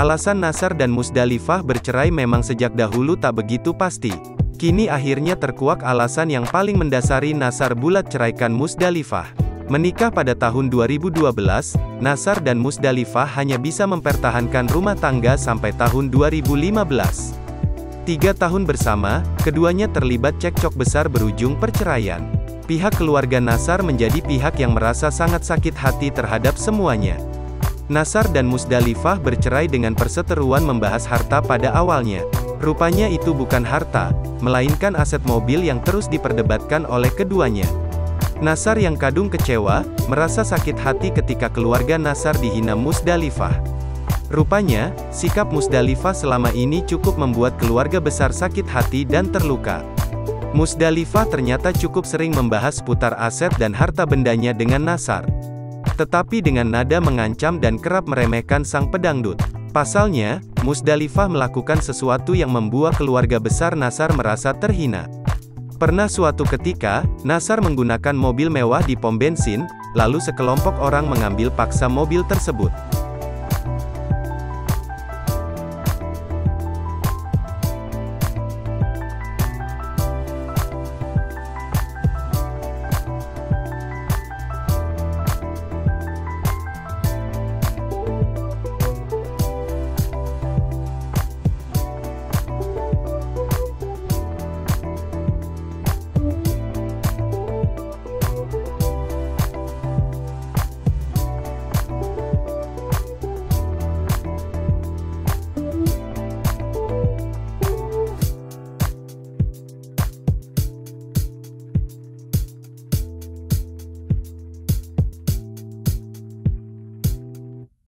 Alasan Nasar dan Musdalifah bercerai memang sejak dahulu tak begitu pasti. Kini akhirnya terkuak alasan yang paling mendasari Nasar bulat ceraikan Musdalifah. Menikah pada tahun 2012, Nasar dan Musdalifah hanya bisa mempertahankan rumah tangga sampai tahun 2015. 3 tahun bersama, keduanya terlibat cekcok besar berujung perceraian. Pihak keluarga Nasar menjadi pihak yang merasa sangat sakit hati terhadap semuanya. Nasar dan Musdalifah bercerai dengan perseteruan membahas harta pada awalnya. Rupanya itu bukan harta, melainkan aset mobil yang terus diperdebatkan oleh keduanya. Nasar yang kadung kecewa, merasa sakit hati ketika keluarga Nasar dihina Musdalifah. Rupanya, sikap Musdalifah selama ini cukup membuat keluarga besar sakit hati dan terluka. Musdalifah ternyata cukup sering membahas seputar aset dan harta bendanya dengan Nasar. Tetapi dengan nada mengancam dan kerap meremehkan sang pedangdut. Pasalnya, Musdalifah melakukan sesuatu yang membuat keluarga besar Nasar merasa terhina. Pernah suatu ketika, Nasar menggunakan mobil mewah di pom bensin, lalu sekelompok orang mengambil paksa mobil tersebut.